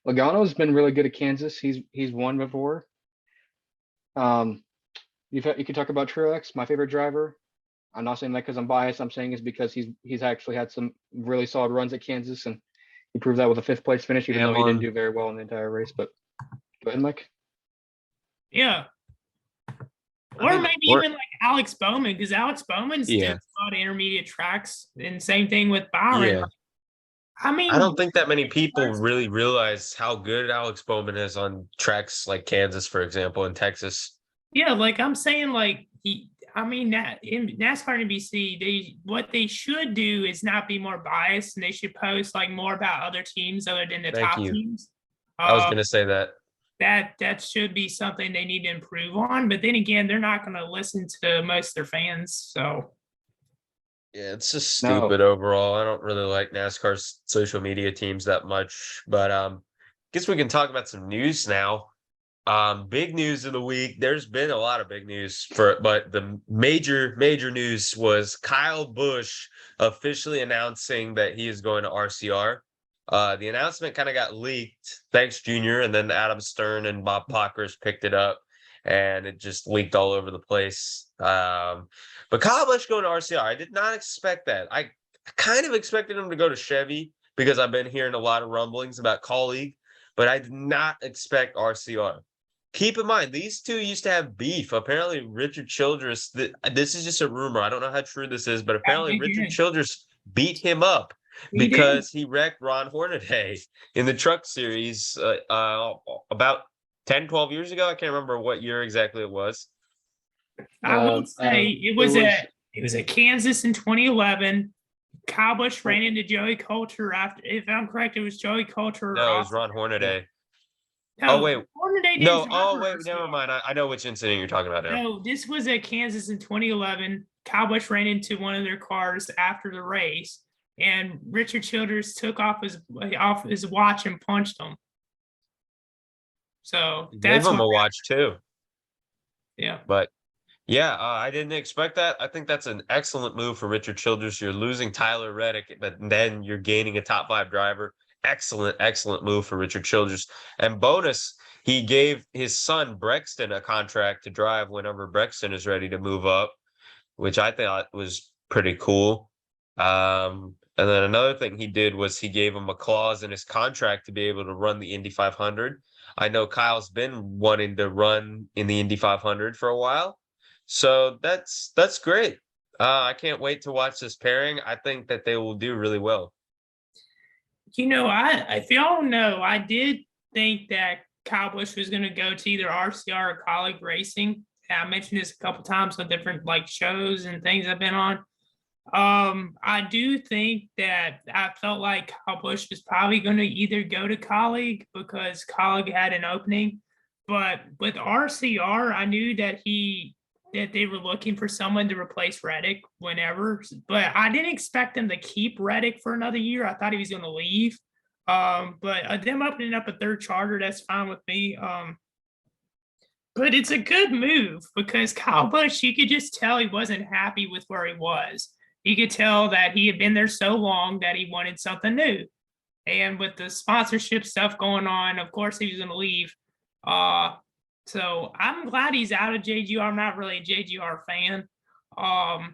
Logano's been really good at Kansas. He's won before. You could talk about Truex, my favorite driver. I'm not saying that because I'm biased. I'm saying it's because he's actually had some really solid runs at Kansas, and he proved that with a 5th place finish, even though he didn't do very well in the entire race. But go ahead, Mike. Yeah. Or maybe even like Alex Bowman, because Alex Bowman's did a lot of intermediate tracks, and same thing with Byron. Yeah. I mean, I don't think that many people really realize how good Alex Bowman is on tracks like Kansas, for example, and Texas. Yeah, like I'm saying, like that in NASCAR and NBC, what they should do is not be more biased, and they should post like more about other teams other than the top teams. I was gonna say that. that should be something they need to improve on. But then again, they're not going to listen to most of their fans. So Yeah, it's just No. stupid overall. I don't really like NASCAR's social media teams that much, but guess we can talk about some news now. Big news of the week. There's been a lot of big news but the major news was Kyle Busch officially announcing that he is going to RCR. The announcement kind of got leaked. Thanks, Junior, and then Adam Stern and Bob Pockers picked it up, and it just leaked all over the place. But Kyle Busch going to RCR, I did not expect that. I kind of expected him to go to Chevy because I've been hearing a lot of rumblings about Colleague, but I did not expect RCR. Keep in mind, these two used to have beef. Apparently, Richard Childress, this is just a rumor. I don't know how true this is, but apparently Richard Childress beat him up because he wrecked Ron Hornaday in the truck series about 10, 12 years ago. I can't remember what year exactly it was. I would say it was a Kansas in 2011. Kyle Busch ran into Joey Coulter after, if I'm correct, it was Joey Coulter. No, it was Ron Hornaday. No, oh, wait. Hornaday No, oh, wait, never mind. I know which incident you're talking about now. No, this was at Kansas in 2011. Kyle Busch ran into one of their cars after the race, and Richard Childress took off his watch and punched him. So Gave him a watch too. Yeah. But yeah, I didn't expect that. I think that's an excellent move for Richard Childress. You're losing Tyler Reddick, but then you're gaining a top 5 driver. Excellent move for Richard Childress. And bonus, he gave his son Brexton a contract to drive whenever Brexton is ready to move up, which I thought was pretty cool. And then another thing he did was he gave him a clause in his contract to be able to run the Indy 500. I know Kyle's been wanting to run in the Indy 500 for a while. So that's great. I can't wait to watch this pairing. I think that they will do really well. If y'all know, I did think that Kyle Busch was going to go to either RCR or Colleague Racing. I mentioned this a couple times on different shows and things I've been on. I do think that I felt like Kyle Busch was probably going to either go to Colleague because Colleague had an opening, but with RCR, I knew that they were looking for someone to replace Reddick whenever, but I didn't expect them to keep Reddick for another year. I thought he was going to leave. But them opening up a third charter, that's fine with me. But it's a good move because Kyle Busch, you could just tell he wasn't happy with where he was. You could tell that he had been there so long that he wanted something new. And with the sponsorship stuff going on, of course he was going to leave. So I'm glad he's out of JGR. I'm not really a JGR fan.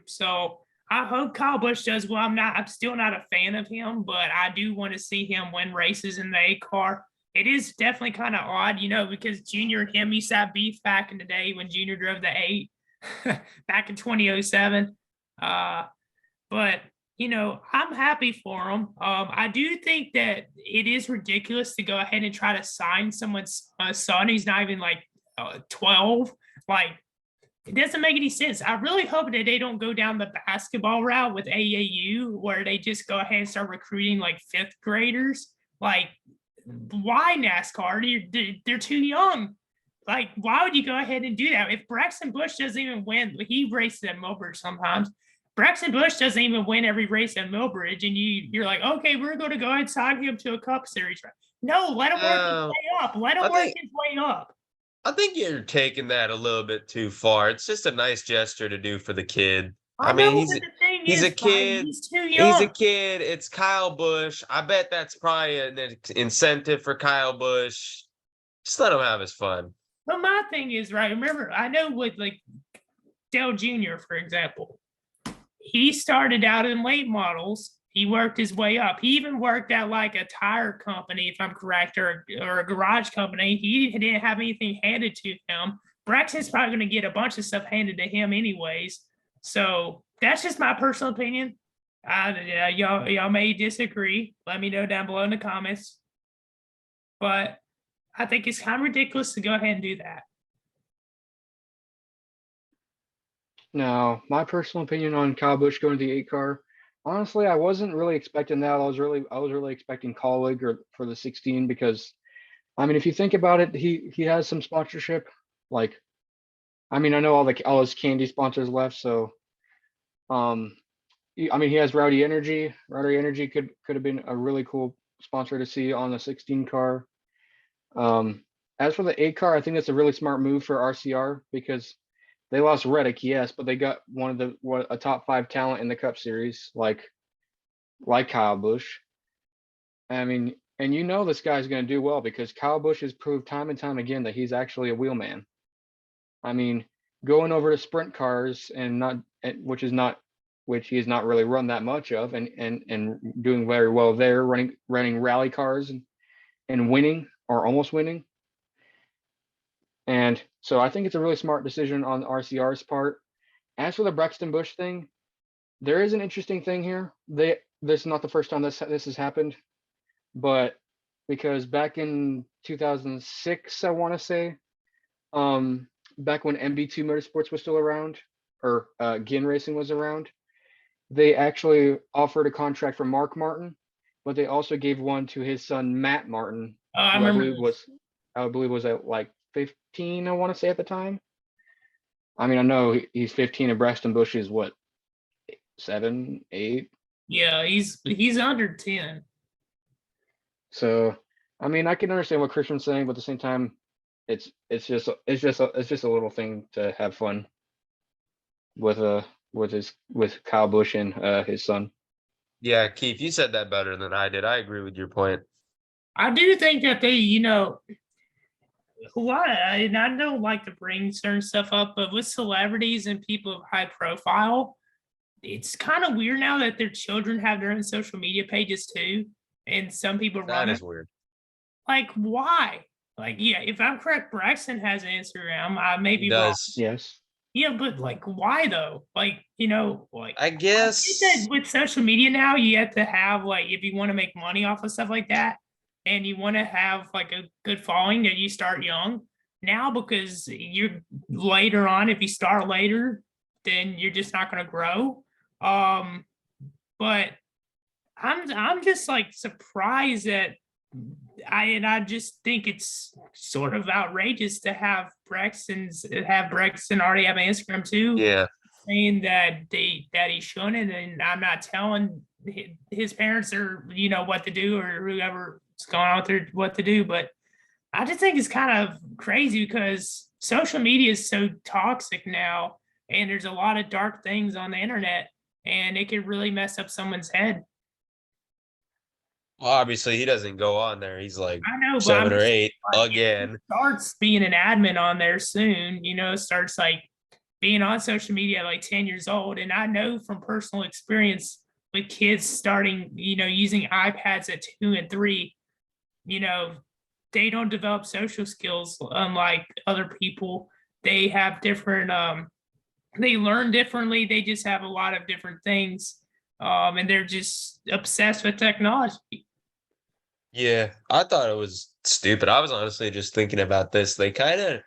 So I hope Kyle Busch does well. I'm still not a fan of him, but I do want to see him win races in the A car. It is definitely kind of odd, because Junior and him used to have beef back in the day when Junior drove the 8 back in 2007. But I'm happy for him. I do think that it is ridiculous to go ahead and try to sign someone's son who's not even 12. It doesn't make any sense. I really hope that they don't go down the basketball route with AAU where they just go ahead and start recruiting 5th graders. Why NASCAR? They're too young. Why would you go ahead and do that? If Braxton Busch doesn't even win, he races at Millbridge sometimes. Braxton Busch doesn't even win every race at Millbridge, and you're like, okay, we're going to go ahead and sign him to a Cup Series. No, let him work his way up. Let him work his way up. I think you're taking that a little bit too far. It's just a nice gesture to do for the kid. I mean, he's a kid. He's too young. He's a kid. It's Kyle Busch. I bet that's probably an incentive for Kyle Busch. Just let him have his fun. But my thing is, right, remember, I know with Dale Jr., for example, he started out in late models. He worked his way up. He even worked at a tire company, if I'm correct, or a garage company. He didn't have anything handed to him. Braxton's probably going to get a bunch of stuff handed to him anyways. So that's just my personal opinion. Y'all may disagree. Let me know down below in the comments. But I think it's kind of ridiculous to go ahead and do that. Now, my personal opinion on Kyle Busch going to the 8 car. Honestly, I wasn't really expecting that. I was really expecting Colleague or for the 16 because I mean, if you think about it, he has some sponsorship. Like, I mean, I know all his candy sponsors left, so I mean, he has Rowdy Energy. Rowdy Energy could have been a really cool sponsor to see on the 16 car. As for the 8 car, I think that's a really smart move for RCR because they lost Reddick, yes, but they got one of a top 5 talent in the Cup Series, like Kyle Busch. I mean, and you know this guy's going to do well because Kyle Busch has proved time and time again that he's actually a wheelman. I mean, going over to sprint cars and which he has not really run that much of, and doing very well there, running rally cars and winning or almost winning. And so I think it's a really smart decision on RCR's part. As for the Brexton Busch thing, there is an interesting thing here. This is not the first time this has happened, but because back in 2006, I want to say, back when MB2 Motorsports was still around, or Gin Racing was around, they actually offered a contract for Mark Martin, but they also gave one to his son Matt Martin, I who remember. I believe was at like 15, I want to say at the time. I mean, I know he's 15 and Braxton Busch is what, 7, 8. Yeah, he's under 10. So, I mean, I can understand what Christian's saying, but at the same time, it's just a little thing to have fun with Kyle Busch and his son. Yeah, Keith, you said that better than I did. I agree with your point. I do think that they, a lot of, and I don't like to bring certain stuff up, but with celebrities and people of high profile, it's kind of weird now that their children have their own social media pages too. And some people That run is it. weird. Like, why? Like, yeah, if I'm correct, Braxton has an Instagram. I may He be wrong. does. Yes. Yeah, but like, why though? Like, like I guess. think that with social media now, you have to have like, if you want to make money off of stuff like that, and you want to have like a good following, that you start young now, because you're later on. If you start later, then you're just not going to grow. But I'm just like surprised that I just think it's sort of outrageous to have Braxton already have an Instagram too. Yeah. Saying that he shouldn't, and I'm not telling his parents or what to do, or whoever's going on there what to do, but I just think it's kind of crazy because social media is so toxic now, and there's a lot of dark things on the internet, and it can really mess up someone's head. Well, obviously, he doesn't go on there. He's like I know, but 7 or just 8 like, again. starts being an admin on there soon, starts like being on social media at like 10 years old. And I know from personal experience with kids starting, using iPads at 2 and 3, they don't develop social skills unlike other people. They have different, they learn differently. They just have a lot of different things. And they're just obsessed with technology. Yeah, I thought it was stupid. I was honestly just thinking about this. They kind of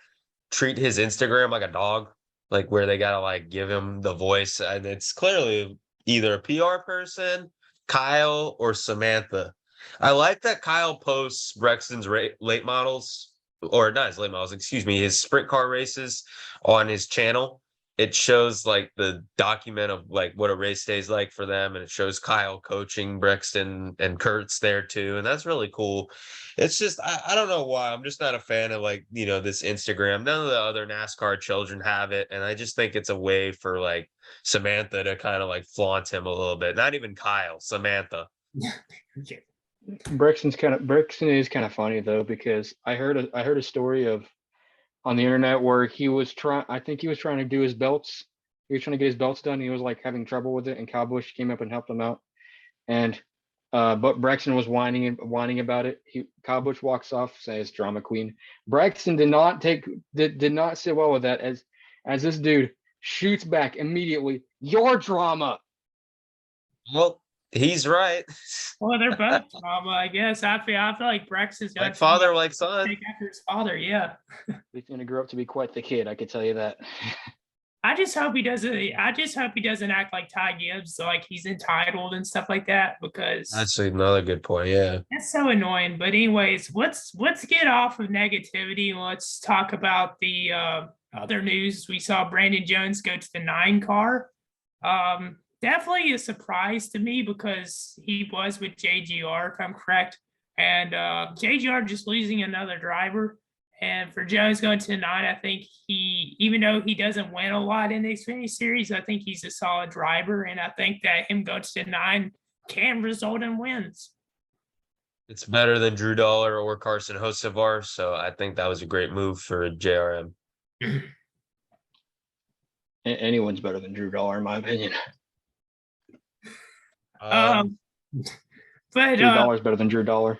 treat his Instagram like a dog, like where they gotta like give him the voice, and it's clearly either a PR person, Kyle, or Samantha. I like that Kyle posts Brexton's late models, or not his late models, excuse me, his sprint car races on his channel. It shows like the document of like what a race day is like for them, and it shows Kyle coaching Brexton and Kurt's there too, and that's really cool. It's just I don't know why I'm just not a fan of like this Instagram. None of the other NASCAR children have it, and I just think it's a way for like Samantha to kind of like flaunt him a little bit. Not even Kyle, Samantha. Brexton is kind of funny though, because I heard a story on the internet where I think he was trying to do his belts. He was trying to get his belts done. He was like having trouble with it, and Kyle Busch came up and helped him out. And but Braxton was whining about it. Kyle Busch walks off, says drama queen. Braxton did not sit well with that, as this dude shoots back immediately. Your drama. Well, he's right. Well, they're both drama, I guess. I feel like Braxton's got Like father, like son. take after his father. Yeah. He's going to grow up to be quite the kid, I could tell you that. I just hope he doesn't. I just hope he doesn't act like Ty Gibbs, like he's entitled and stuff like that, because That's another good point. Yeah. that's so annoying. But anyways, let's get off of negativity and let's talk about the other news. We saw Brandon Jones go to the 9 car. Definitely a surprise to me because he was with JGR, if I'm correct, and JGR just losing another driver. And for Jones going to the 9, I think even though he doesn't win a lot in the Xfinity Series, I think he's a solid driver, and I think that him going to the 9 can result in wins. It's better than Drew Dollar or Carson Hocevar, so I think that was a great move for JRM. Anyone's better than Drew Dollar, in my opinion. But Drew Dollar's better than Drew Dollar.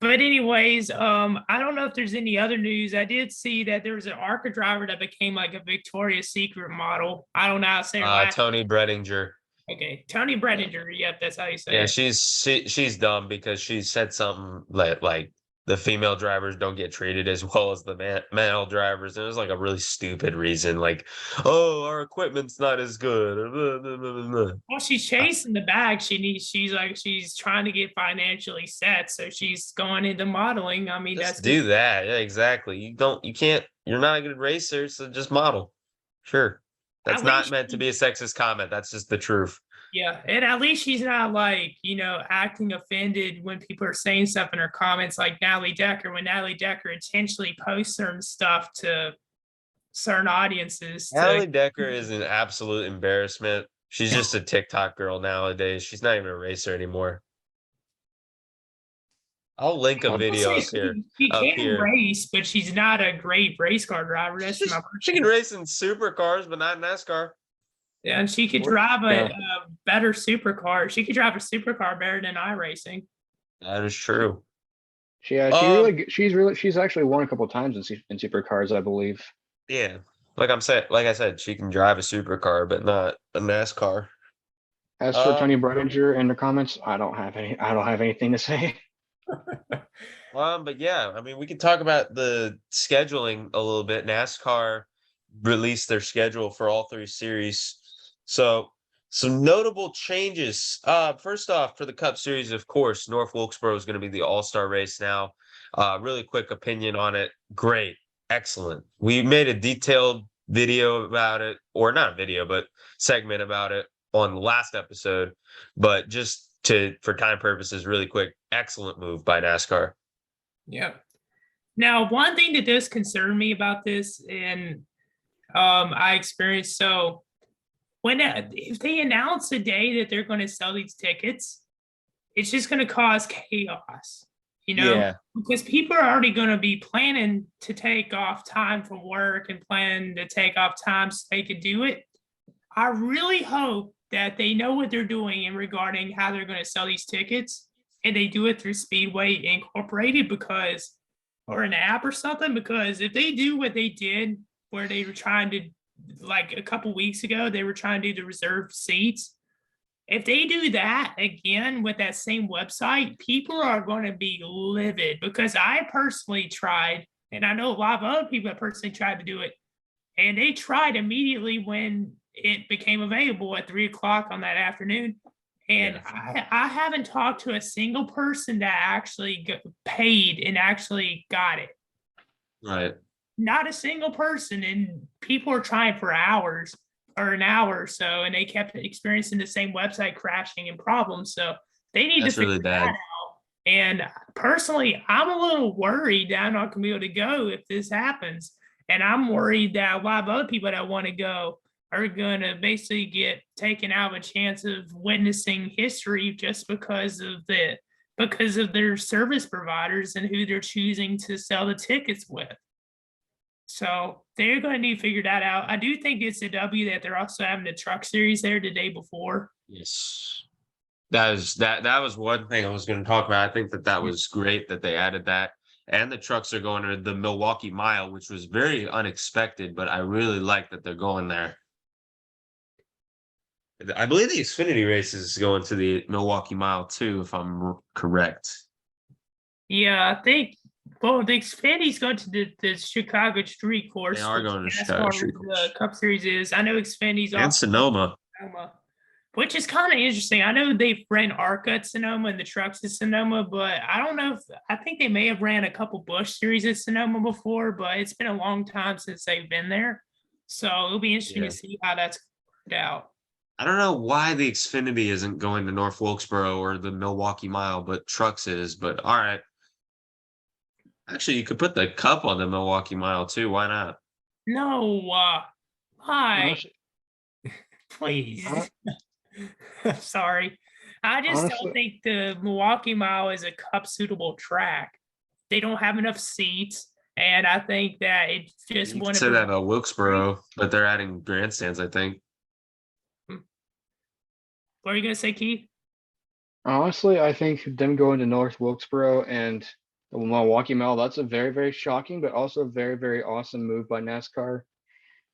But anyways, I don't know if there's any other news. I did see that there was an ARCA driver that became like a Victoria's Secret model. I don't know how to say her last. Tony Bredinger. Okay, Tony Bredinger. Yep, that's how you say Yeah, it. she's dumb because she said something like the female drivers don't get treated as well as the male drivers. And it was like a really stupid reason, like, oh, our equipment's not as good. Well, she's chasing the bag. She's trying to get financially set, so she's going into modeling. I mean, Just do that. Yeah, exactly. You're not a good racer, so just model. Sure. That's not meant to be a sexist comment. That's just the truth. Yeah, and at least she's not like, acting offended when people are saying stuff in her comments like Natalie Decker, when Natalie Decker intentionally posts certain stuff to certain audiences. Natalie Decker is an absolute embarrassment. She's just a TikTok girl nowadays. She's not even a racer anymore. I'll link a video up here. She can race, but she's not a great race car driver. She can race in supercars, but not NASCAR. Yeah, and she could drive a better supercar. She could drive a supercar better than iRacing. That is true. She's actually won a couple of times in supercars, I believe. Yeah, like I said, she can drive a supercar, but not a NASCAR. As for Tony Bredinger in the comments, I don't have anything to say. But yeah, I mean, we could talk about the scheduling a little bit. NASCAR released their schedule for all 3 series. So some notable changes. First off, for the Cup Series, of course, North Wilkesboro is going to be the all-star race now. Really quick opinion on it. Great. Excellent. We made a detailed video about it, or not a video, but segment about it on the last episode. But just for time purposes, really quick, excellent move by NASCAR. Yeah. Now, one thing that does concern me about this, and I experienced, so if they announce a day that they're going to sell these tickets, it's just going to cause chaos, because people are already going to be planning to take off time from work and plan to take off time so they could do it. I really hope that they know what they're doing in regarding how they're going to sell these tickets, and they do it through Speedway Incorporated or an app or something, because if they do what they did where they were trying to, like a couple weeks ago, they were trying to do the reserved seats. If they do that again with that same website, people are going to be livid, because I personally tried, and I know a lot of other people that personally tried to do it, and they tried immediately when it became available at 3:00 on that afternoon. And I haven't talked to a single person that actually paid and actually got it. Right. Not a single person. And people are trying for hours or an hour or so, and they kept experiencing the same website crashing and problems. So they need to figure that out. And personally, I'm a little worried that I'm not going to be able to go if this happens. And I'm worried that a lot of other people that want to go are going to basically get taken out of a chance of witnessing history just because of their service providers and who they're choosing to sell the tickets with. So they're going to need to figure that out. I do think it's a W that they're also having the truck series there the day before. Yes. That was one thing I was going to talk about. I think that was great that they added that. And the trucks are going to the Milwaukee Mile, which was very unexpected, but I really like that they're going there. I believe the Xfinity race is going to the Milwaukee Mile too, if I'm correct. Yeah, I think Well, the Xfinity's going to the Chicago Street Course. They are which going to NASCAR, Chicago Street Course. The Cup Series is. I know Xfinity's And off Sonoma. Sonoma, which is kind of interesting. I know they've ran ARCA at Sonoma and the trucks at Sonoma, but I don't know if I think they may have ran a couple Busch series at Sonoma before, but it's been a long time since they've been there. So it'll be interesting Yeah. to see how that's worked out. I don't know why the Xfinity isn't going to North Wilkesboro or the Milwaukee Mile, but Trucks is. But all right. Actually, you could put the Cup on the Milwaukee Mile too. Why not? No, why? Honestly, Please. hon- Sorry. I just don't honestly, think the Milwaukee Mile is a cup suitable track. They don't have enough seats. And I think that it's just You one could of say the that about Wilkesboro, but they're adding grandstands, I think. what are you gonna say, Keith? honestly, I think them going to North Wilkesboro and the Milwaukee Mile, that's a very, very shocking, but also a very, very awesome move by NASCAR.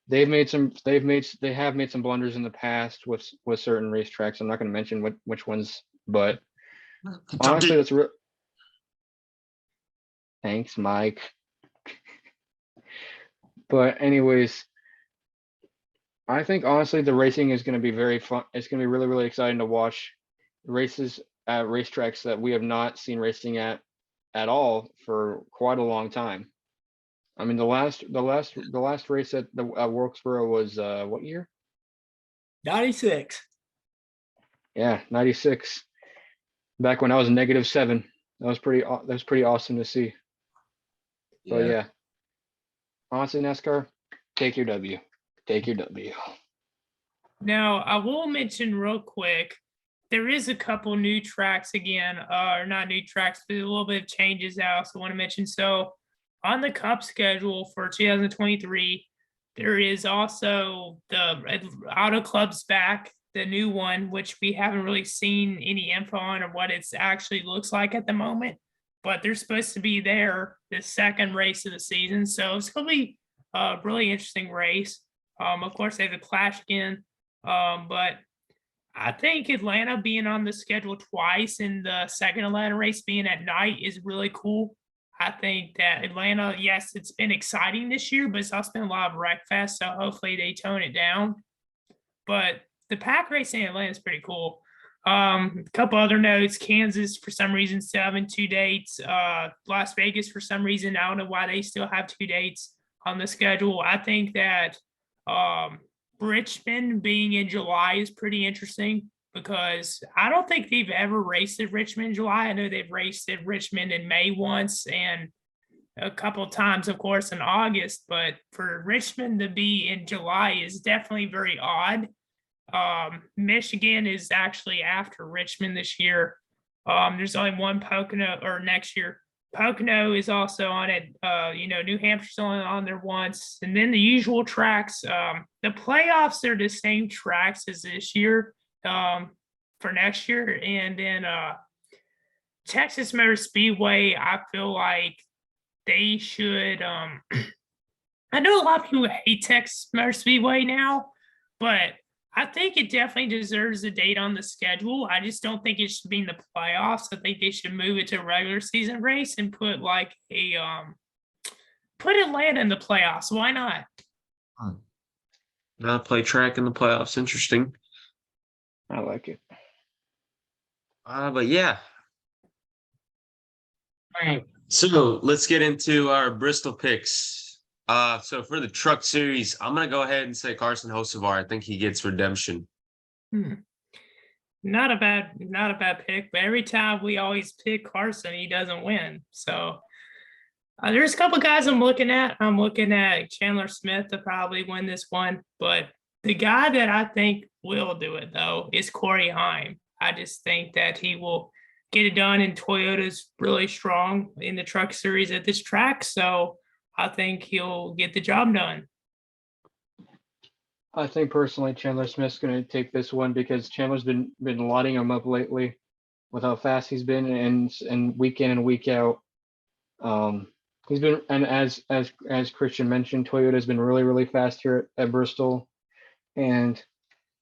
They have made some blunders in the past with certain racetracks. I'm not going to mention which ones, but honestly, that's real. Thanks, Mike. But anyways, I think honestly the racing is going to be very fun. It's going to be really, really exciting to watch races at racetracks that we have not seen racing at all for quite a long time. I mean, the last race at Wilkesboro was what year? 96. Yeah, 96. Back when I was -7. That was pretty awesome to see. But yeah, honestly, NASCAR, take your W. Take your W. Now, I will mention real quick, there is a couple new tracks again, or not new tracks, but a little bit of changes I also want to mention. So on the Cup schedule for 2023, there is also the Auto Club's back, the new one, which we haven't really seen any info on or what it actually looks like at the moment. But they're supposed to be there the second race of the season. So it's going to be a really interesting race. Of course, they have the Clash again. But I think Atlanta being on the schedule twice and the second Atlanta race being at night is really cool. I think that Atlanta, yes, it's been exciting this year, but it's also been a lot of wreck fest. So hopefully they tone it down. But the pack racing in Atlanta is pretty cool. A couple other notes: Kansas for some reason still having 2 dates. Las Vegas for some reason, I don't know why they still have 2 dates on the schedule. I think that Richmond being in July is pretty interesting because I don't think they've ever raced at Richmond in July. I know they've raced at Richmond in May once and a couple of times, of course, in August. But for Richmond to be in July is definitely very odd. Michigan is actually after Richmond this year. There's only one Pocono, or next year. Pocono is also on it. New Hampshire's only on there once. And then the usual tracks. The playoffs are the same tracks as this year for next year. And then Texas Motor Speedway, I feel like they should. I know a lot of people hate Texas Motor Speedway now, but I think it definitely deserves a date on the schedule. I just don't think it should be in the playoffs. I think they should move it to a regular season race and put like put Atlanta in the playoffs. Why not? Not play track in the playoffs. Interesting. I like it. But yeah. All right. So let's get into our Bristol picks. So for the truck series, I'm gonna go ahead and say Carson Hocevar. I think he gets redemption. Not a bad pick, but every time we always pick Carson, he doesn't win. So there's a couple guys I'm looking at. I'm looking at Chandler Smith to probably win this one, but the guy that I think will do it though is Corey Heim. I just think that he will get it done, and Toyota's really strong in the truck series at this track. So I think he'll get the job done. I think personally Chandler Smith's going to take this one because Chandler's been lighting him up lately with how fast he's been and week in and week out. He's been, and as Christian mentioned, Toyota's been really, really fast here at Bristol, and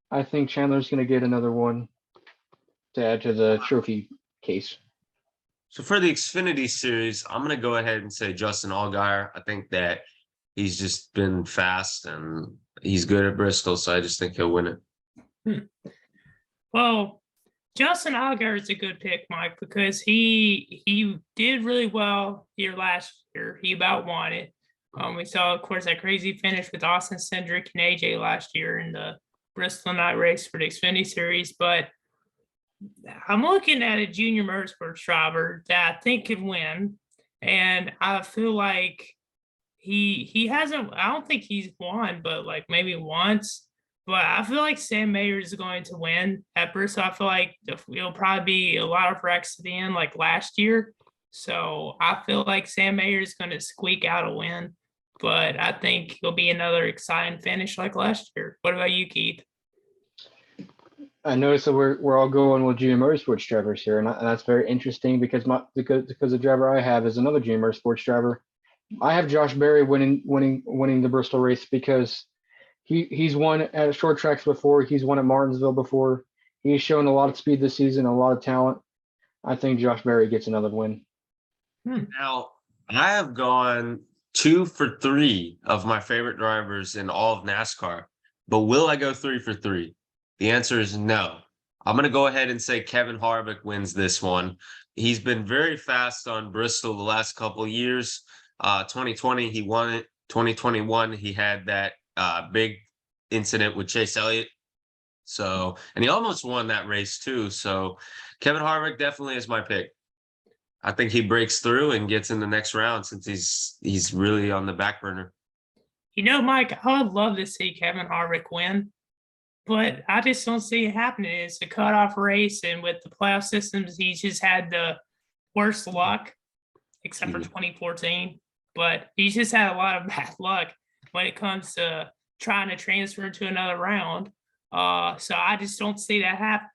I think Chandler's going to get another one to add to the trophy case. So for the Xfinity series, I'm gonna go ahead and say Justin Allgaier. I think that he's just been fast and he's good at Bristol, so I just think he'll win it. Well, Justin Allgaier is a good pick, Mike, because he did really well here last year. He about won it. We saw, of course, that crazy finish with Austin Cindric and AJ last year in the Bristol night race for the Xfinity series. But I'm looking at a junior motorsports driver that I think could win, and I feel like he hasn't. I don't think he's won, but like maybe once. But I feel like Sam Mayer is going to win at Bristol. I feel like it'll probably be a lot of wrecks at the end, like last year. So I feel like Sam Mayer is going to squeak out a win, but I think it'll be another exciting finish like last year. What about you, Keith? I noticed that we're all going with junior motorsports drivers here, and that's very interesting because the driver I have is another junior motorsports driver. I have Josh Berry winning the Bristol race because he's won at short tracks before. He's won at Martinsville before. He's shown a lot of speed this season, a lot of talent. I think Josh Berry gets another win. Now, I have gone 2 for 3 of my favorite drivers in all of NASCAR, but will I go 3 for 3? The answer is no. I'm going to go ahead and say Kevin Harvick wins this one. He's been very fast on Bristol the last couple of years. 2020, he won it. 2021, he had that big incident with Chase Elliott. So, and he almost won that race too. So Kevin Harvick definitely is my pick. I think he breaks through and gets in the next round since he's really on the back burner. You know, Mike, I would love to see Kevin Harvick win, but I just don't see it happening. It's a cutoff race, and with the playoff systems, he's just had the worst luck, except for 2014. But he's just had a lot of bad luck when it comes to trying to transfer to another round. So I just don't see that happen.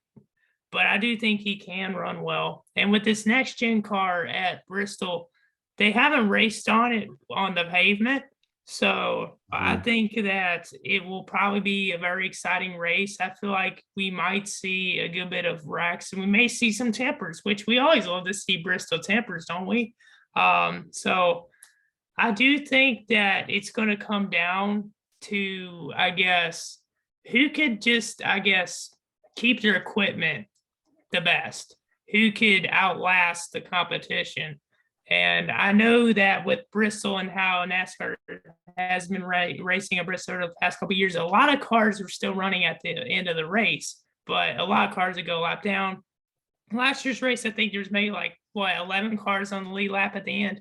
But I do think he can run well. And with this next gen car at Bristol, they haven't raced on it on the pavement. So I think that it will probably be a very exciting race. I feel like we might see a good bit of wrecks, and we may see some tempers, which we always love to see Bristol tempers, don't we? So I do think that it's going to come down to, I guess, who could just, I guess, keep their equipment the best, who could outlast the competition. And I know that with Bristol and how NASCAR has been racing at Bristol over the past couple of years, a lot of cars are still running at the end of the race, but a lot of cars that go lap down. Last year's race, I think there's maybe 11 cars on the lead lap at the end,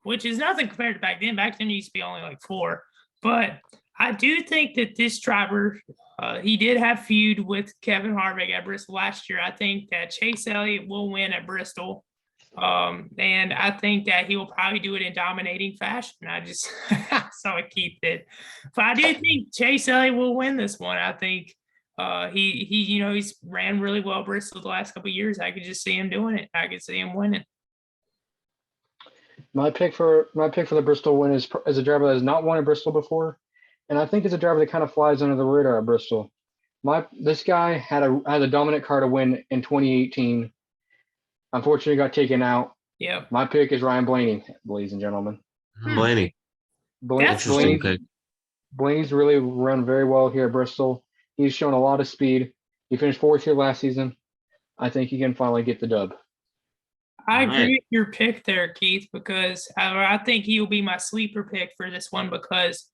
which is nothing compared to back then. Back then, it used to be only 4. But I do think that this driver, he did have feud with Kevin Harvick at Bristol last year. I think that Chase Elliott will win at Bristol. And I think that he will probably do it in dominating fashion. I just saw it keep it. But I do think Chase Elliott will win this one. I think he's ran really well at Bristol the last couple of years. I could just see him doing it. I could see him winning. My pick for the Bristol win is a driver that has not won at Bristol before, and I think it's a driver that kind of flies under the radar at Bristol. This guy had a dominant car to win in 2018. Unfortunately, got taken out. Yeah. My pick is Ryan Blaney, ladies and gentlemen. Blaney's really run very well here at Bristol. He's shown a lot of speed. He finished 4th here last season. I think he can finally get the dub. I agree with your pick there, Keith, because I think he'll be my sleeper pick for this one because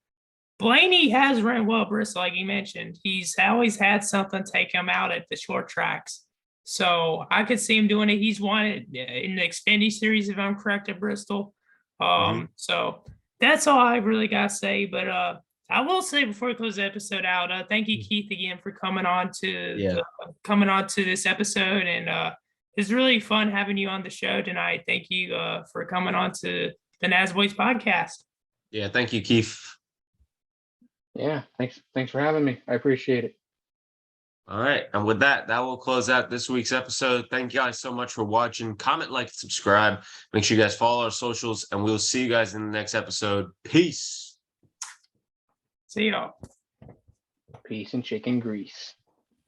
Blaney has run well at Bristol, like you mentioned. He's always had something take him out at the short tracks. So I could see him doing it. He's won it in the Xfinity series, if I'm correct, at Bristol. So that's all I really got to say. But I will say before we close the episode out, thank you, Keith, again for coming on to this episode. And it's really fun having you on the show tonight. Thank you for coming on to the Nasboys podcast. Yeah, thank you, Keith. Yeah, thanks for having me. I appreciate it. All right. And with that will close out this week's episode. Thank you guys so much for watching. Comment, like, subscribe. Make sure you guys follow our socials, and we'll see you guys in the next episode. Peace. See y'all. Peace and chicken grease.